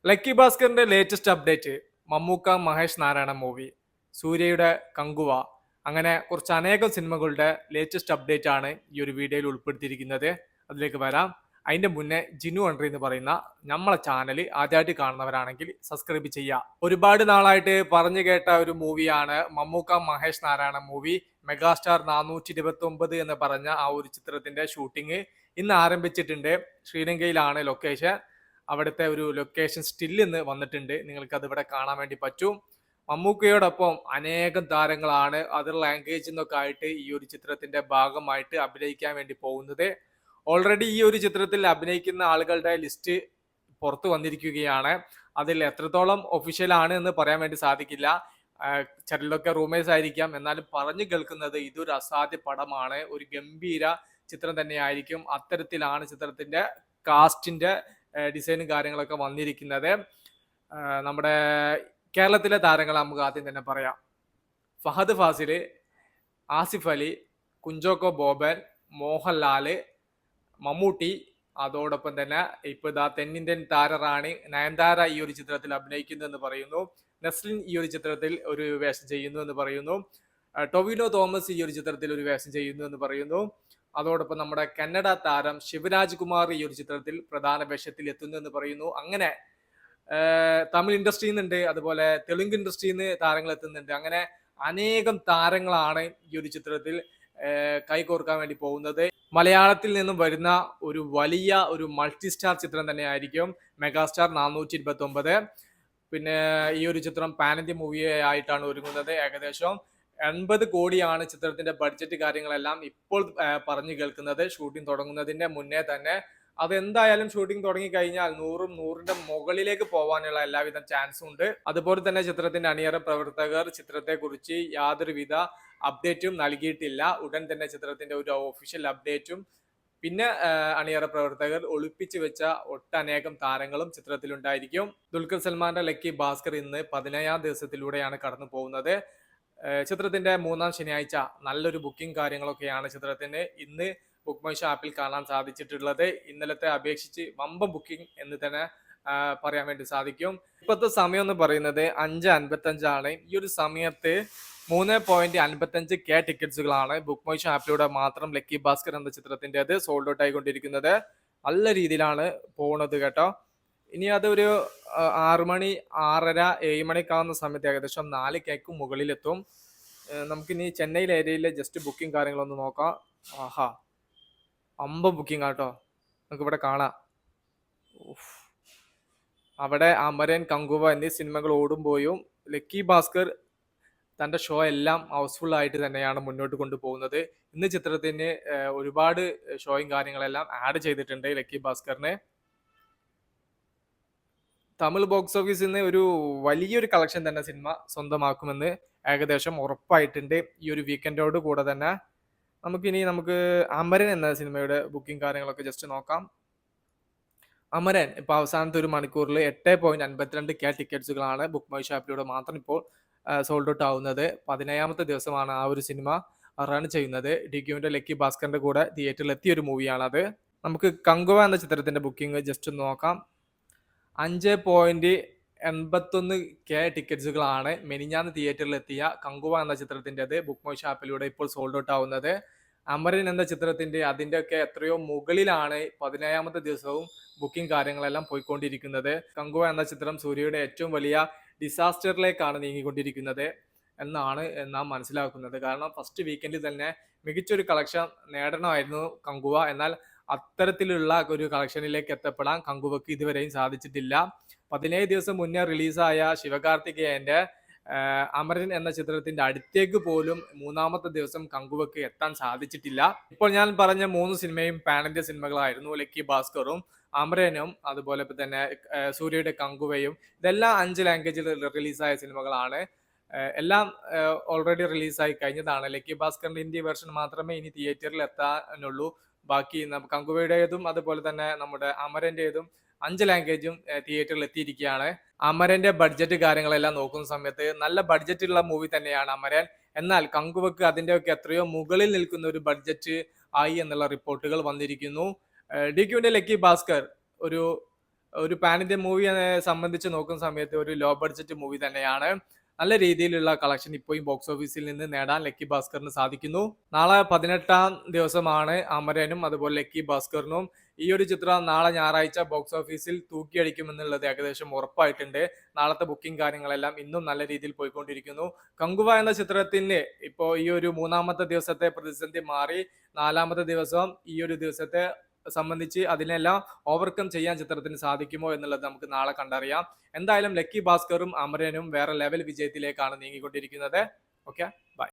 Lucky ഭാസ്കറിന്റെ latest update Mammukka Mahesh Narayana movie, സൂര്യയുടെ കങ്കുവ, അങ്ങനെ കുറച്ച് അനേകം സിനിമകളുടെ ലേറ്റസ്റ്റ് അപ്ഡേറ്റ് ആണ് ഈ ഒരു വീഡിയോയിൽ ഉൾപ്പെടുത്തിയിരിക്കുന്നത്. അതിലേക്ക് വരാം. അതിന്റെ മുന്നേ ജിനു അൺറി എന്ന് പറയുന്ന നമ്മളെ ചാനൽ ആദ്യമായിട്ട് കാണുന്നവരാണെങ്കിൽ സബ്സ്ക്രൈബ് ചെയ്യുക. ഒരുപാട് നാളായിട്ട് പറഞ്ഞു കേട്ട ഒരു മൂവിയാണ് മമ്മൂക്ക മഹേഷ് നാരായണ മൂവി. മെഗാസ്റ്റാർ 429 എന്ന് പറഞ്ഞ ആ ഒരു ചിത്രത്തിന്റെ ഷൂട്ടിംഗ് ഇന്ന് ആരംഭിച്ചിട്ടുണ്ട്. ശ്രീലങ്കയിലാണ് ലൊക്കേഷൻ. അവിടുത്തെ ഒരു ലൊക്കേഷൻ സ്റ്റിൽ ഇന്ന് വന്നിട്ടുണ്ട്. നിങ്ങൾക്ക് അത് ഇവിടെ കാണാൻ വേണ്ടി പറ്റും. മമ്മൂക്കയോടൊപ്പം അനേകം താരങ്ങളാണ് അതർ ലാംഗ്വേജ് എന്നൊക്കെ ആയിട്ട് ഈ ഒരു ചിത്രത്തിന്റെ ഭാഗമായിട്ട് അഭിനയിക്കാൻ വേണ്ടി പോകുന്നത്. ഓൾറെഡി ഈ ഒരു ചിത്രത്തിൽ അഭിനയിക്കുന്ന ആളുകളുടെ ലിസ്റ്റ് പുറത്തു വന്നിരിക്കുകയാണ്. അതിൽ എത്രത്തോളം ഒഫീഷ്യൽ ആണ് എന്ന് പറയാൻ വേണ്ടി സാധിക്കില്ല. ചിലരൊക്കെ റൂമേഴ്സ് ആയിരിക്കാം. എന്നാലും പറഞ്ഞു കേൾക്കുന്നത് ഇതൊരു അസാധ്യ പടമാണ്, ഒരു ഗംഭീര ചിത്രം തന്നെയായിരിക്കും. അത്തരത്തിലാണ് ചിത്രത്തിന്റെ കാസ്റ്റിന്റെ ഡിസൈനും കാര്യങ്ങളൊക്കെ വന്നിരിക്കുന്നത്. നമ്മുടെ കേരളത്തിലെ താരങ്ങൾ നമുക്ക് ആദ്യം തന്നെ പറയാം. ഫഹദ് ഫാസിൽ, ആസിഫ് അലി, കുഞ്ചോക്കോ ബോബൻ, മോഹൻലാല്, മമ്മൂട്ടി, അതോടൊപ്പം തന്നെ ഇപ്പൊ തെന്നിന്ത്യൻ താരറാണി നയൻതാര ഈ ഒരു ചിത്രത്തിൽ അഭിനയിക്കുന്നു എന്ന് പറയുന്നു. നസ്ലിൻ ഈ ഒരു ചിത്രത്തിൽ ഒരു വേഷം ചെയ്യുന്നു എന്ന് പറയുന്നു. ടൊവിനോ തോമസ് ഈ ഒരു ചിത്രത്തിൽ ഒരു വേഷം ചെയ്യുന്നു എന്ന് പറയുന്നു. അതോടൊപ്പം നമ്മുടെ കന്നഡ താരം ശിവരാജ് കുമാർ ഈ ഒരു ചിത്രത്തിൽ പ്രധാന വേഷത്തിൽ എത്തുന്നു എന്ന് പറയുന്നു. അങ്ങനെ തമിഴ് ഇൻഡസ്ട്രിയിൽ നിന്നുണ്ട്, അതുപോലെ തെലുങ്ക് ഇൻഡസ്ട്രിയിൽ നിന്ന് താരങ്ങൾ എത്തുന്നുണ്ട്. അങ്ങനെ അനേകം താരങ്ങളാണ് ഈ ഒരു ചിത്രത്തിൽ കൈകോർക്കാൻ വേണ്ടി പോകുന്നത്. മലയാളത്തിൽ നിന്നും വരുന്ന ഒരു വലിയ ഒരു മൾട്ടി സ്റ്റാർ ചിത്രം തന്നെ ആയിരിക്കും മെഗാസ്റ്റാർ 429. പിന്നെ ഈ ഒരു ചിത്രം പാൻ ഇന്ത്യ മൂവി ആയിട്ടാണ് ഒരുങ്ങുന്നത്. ഏകദേശം 80 കോടിയാണ് ചിത്രത്തിന്റെ ബഡ്ജറ്റ് കാര്യങ്ങളെല്ലാം ഇപ്പോൾ പറഞ്ഞു കേൾക്കുന്നത്. ഷൂട്ടിംഗ് തുടങ്ങുന്നതിന്റെ മുന്നേ തന്നെ അതെന്തായാലും ഷൂട്ടിംഗ് തുടങ്ങി കഴിഞ്ഞാൽ 100ന്റെ മുകളിലേക്ക് പോകാനുള്ള എല്ലാവിധ ചാൻസും ഉണ്ട്. അതുപോലെ തന്നെ ചിത്രത്തിന്റെ അണിയറ പ്രവർത്തകർ ചിത്രത്തെ കുറിച്ച് യാതൊരുവിധ അപ്ഡേറ്റും നൽകിയിട്ടില്ല. ഉടൻ തന്നെ ചിത്രത്തിന്റെ ഒരു ഒഫീഷ്യൽ അപ്ഡേറ്റും പിന്നെ അണിയറ പ്രവർത്തകർ ഒളിപ്പിച്ചു വെച്ച ഒട്ടനേകം താരങ്ങളും ചിത്രത്തിലുണ്ടായിരിക്കും. ദുൽഖർ സൽമാന്റെ ലക്കി ഭാസ്കർ ഇന്ന് 17ാം ദിവസത്തിലൂടെയാണ് കടന്നു പോകുന്നത്. ചിത്രത്തിന്റെ 3ാം ശനിയാഴ്ച നല്ലൊരു ബുക്കിംഗ് കാര്യങ്ങളൊക്കെയാണ് ചിത്രത്തിന് ഇന്ന് ബുക്ക് മൈ ഷോ ആപ്പിൽ കാണാൻ സാധിച്ചിട്ടുള്ളത്. ഇന്നലത്തെ അപേക്ഷിച്ച് വമ്പ ബുക്കിംഗ് എന്ന് തന്നെ പറയാൻ വേണ്ടി സാധിക്കും. ഇപ്പോഴത്തെ സമയം എന്ന് പറയുന്നത് 5:55 ആണ്. ഈ ഒരു സമയത്ത് 3.55K ടിക്കറ്റ്സുകളാണ് ബുക്ക് മൈ ഷോ ആപ്പിലൂടെ മാത്രം ലക്കി ഭാസ്കർ എന്ന ചിത്രത്തിൻ്റെത് സോൾഡ് ഔട്ട് ആയിക്കൊണ്ടിരിക്കുന്നത്. നല്ല രീതിയിലാണ് പോകുന്നത് കേട്ടോ. ഇനി അതൊരു 6 മണി 6:30 7 മണിക്കാവുന്ന സമയത്ത് ഏകദേശം 4Kക്ക് മുകളിലെത്തും. നമുക്കിനി ചെന്നൈയിൽ ഏരിയയിലെ ജസ്റ്റ് ബുക്കിംഗ് കാര്യങ്ങളൊന്ന് നോക്കാം. ആഹാ, ബുക്കിംഗ് ആട്ടോ, നമുക്ക് ഇവിടെ കാണാം. അവിടെ അമരൻ, കങ്കുവ എന്നീ സിനിമകൾ ഓടുമ്പോഴും ലക്കി ഭാസ്കർ തന്റെ ഷോ എല്ലാം ഹൗസ്ഫുൾ ആയിട്ട് തന്നെയാണ് മുന്നോട്ട് കൊണ്ടുപോകുന്നത്. ഇന്ന് ചിത്രത്തിന് ഒരുപാട് ഷോയും കാര്യങ്ങളെല്ലാം ആഡ് ചെയ്തിട്ടുണ്ട് ലക്കി ഭാസ്കറിന്. തമിഴ് ബോക്സ് ഓഫീസിൽ നിന്ന് ഒരു വലിയൊരു കളക്ഷൻ തന്നെ സിനിമ സ്വന്തമാക്കുമെന്ന് ഏകദേശം ഉറപ്പായിട്ടുണ്ട് ഈ ഒരു വീക്കെൻഡോട് കൂടെ തന്നെ. നമുക്ക് അമരൻ എന്ന സിനിമയുടെ ബുക്കിംഗ് കാര്യങ്ങളൊക്കെ ജസ്റ്റ് നോക്കാം. അമരൻ ഇപ്പൊ അവസാനത്തെ ഒരു മണിക്കൂറിൽ 8.52K ടിക്കറ്റ്സുകളാണ് ബുക്ക് മൈ ഷോ ആപ്പിലൂടെ മാത്രം ഇപ്പോൾ സോൾഡ് ഔട്ട് ആവുന്നത്. 17ാമത്തെ ദിവസമാണ് ആ ഒരു സിനിമ റൺ ചെയ്യുന്നത്. ഡിക്യുവിന്റെ ലക്കി ഭാസ്കറിന്റെ കൂടെ തിയേറ്ററിൽ എത്തിയ ഒരു മൂവിയാണത്. നമുക്ക് കങ്കുവ എന്ന ചിത്രത്തിന്റെ ബുക്കിംഗ് ജസ്റ്റ് ഒന്ന് നോക്കാം. 5.81K ടിക്കറ്റ്സുകളാണ് മെനിഞ്ഞാന്ന് തിയേറ്ററിൽ എത്തിയ കങ്കുവ എന്ന ചിത്രത്തിൻ്റെത് ബുക്ക് മൈ ഷോ ആപ്പിലൂടെ ഇപ്പോൾ സോൾഡ് ഔട്ട് ആവുന്നത്. അമരൻ എന്ന ചിത്രത്തിന്റെ അതിൻ്റെയൊക്കെ എത്രയോ മുകളിലാണ് 17ാമത്തെ ദിവസവും ബുക്കിംഗ് കാര്യങ്ങളെല്ലാം പോയിക്കൊണ്ടിരിക്കുന്നത്. കങ്കുവ എന്ന ചിത്രം സൂര്യയുടെ ഏറ്റവും വലിയ ഡിസാസ്റ്ററിലേക്കാണ് നീങ്ങിക്കൊണ്ടിരിക്കുന്നത് എന്നാണ് നാം മനസ്സിലാക്കുന്നത്. കാരണം ഫസ്റ്റ് വീക്കെൻഡിൽ തന്നെ മികച്ചൊരു കളക്ഷൻ നേടണമായിരുന്നു കങ്കുവ. എന്നാൽ അത്തരത്തിലുള്ള ഒരു കളക്ഷനിലേക്ക് എത്തപ്പെടാൻ കങ്കുവക്ക് ഇതുവരെയും സാധിച്ചിട്ടില്ല. 17 ദിവസം മുന്നേ റിലീസായ ശിവകാർത്തികേയന്റെ അമരൻ എന്ന ചിത്രത്തിന്റെ അടുത്തേക്ക് പോലും 3ാമത്തെ ദിവസം കങ്കുവക്ക് എത്താൻ സാധിച്ചിട്ടില്ല. ഇപ്പോൾ ഞാൻ പറഞ്ഞ 3 സിനിമയും പാൻ ഇന്ത്യ സിനിമകളായിരുന്നു. ലക്കി ഭാസ്കറും അമരനും അതുപോലെ തന്നെ സൂര്യയുടെ കങ്കുവയും. ഇതെല്ലാം 5 ലാംഗ്വേജിൽ റിലീസായ സിനിമകളാണ്. എല്ലാം ഓൾറെഡി റിലീസായി കഴിഞ്ഞതാണ്. ലക്കി ഭാസ്കറിന്റെ ഹിന്ദി വെർഷൻ മാത്രമേ ഇനി തിയേറ്ററിൽ എത്താനുള്ളൂ. ബാക്കി കങ്കുവയുടേതും അതുപോലെ തന്നെ നമ്മുടെ അമരന്റേതും 5 ലാംഗ്വേജും തിയേറ്ററിൽ എത്തിയിരിക്കുകയാണ്. അമരന്റെ ബഡ്ജറ്റ് കാര്യങ്ങളെല്ലാം നോക്കുന്ന സമയത്ത് നല്ല ബഡ്ജറ്റുള്ള മൂവി തന്നെയാണ് അമരൻ. എന്നാൽ കങ്കുവക്ക് അതിൻ്റെയൊക്കെ എത്രയോ മുകളിൽ നിൽക്കുന്ന ഒരു ബഡ്ജറ്റ് ആയി എന്നുള്ള റിപ്പോർട്ടുകൾ വന്നിരിക്കുന്നു. ഡിക്യുവിന്റെ ലക്കി ഭാസ്കർ ഒരു ഒരു പാൻ ഇന്ത്യൻ മൂവിയെ സംബന്ധിച്ച് നോക്കുന്ന സമയത്ത് ഒരു ലോ ബഡ്ജറ്റ് മൂവി തന്നെയാണ്. നല്ല രീതിയിലുള്ള കളക്ഷൻ ഇപ്പോഴും ബോക്സ് ഓഫീസിൽ നിന്ന് നേടാൻ ലക്കി ഭാസ്കറിന് സാധിക്കുന്നു. നാളെ 18-ാം ദിവസമാണ് അമരനും അതുപോലെ ലക്കി ഭാസ്കറിനും. ഈ ഒരു ചിത്രം നാളെ ഞായറാഴ്ച ബോക്സ് ഓഫീസിൽ തൂക്കിയടിക്കുമെന്നുള്ളത് ഏകദേശം ഉറപ്പായിട്ടുണ്ട്. നാളത്തെ ബുക്കിംഗ് കാര്യങ്ങളെല്ലാം ഇന്നും നല്ല രീതിയിൽ പോയിക്കൊണ്ടിരിക്കുന്നു. കങ്കുവ എന്ന ചിത്രത്തിന് ഇപ്പോ ഈ ഒരു 3-ാമത്തെ ദിവസത്തെ പ്രതിസന്ധി മാറി 4-ാമത്തെ ദിവസം ഈ ഒരു ദിവസത്തെ സംബന്ധിച്ച് അതിനെല്ലാം ഓവർകം ചെയ്യാൻ ചിത്രത്തിന് സാധിക്കുമോ എന്നുള്ളത് നമുക്ക് നാളെ കണ്ടറിയാം. എന്തായാലും ലക്കി ഭാസ്കറും അമരനും വേറെ ലെവൽ വിജയത്തിലേക്കാണ് നീങ്ങിക്കൊണ്ടിരിക്കുന്നത്. Okay, by.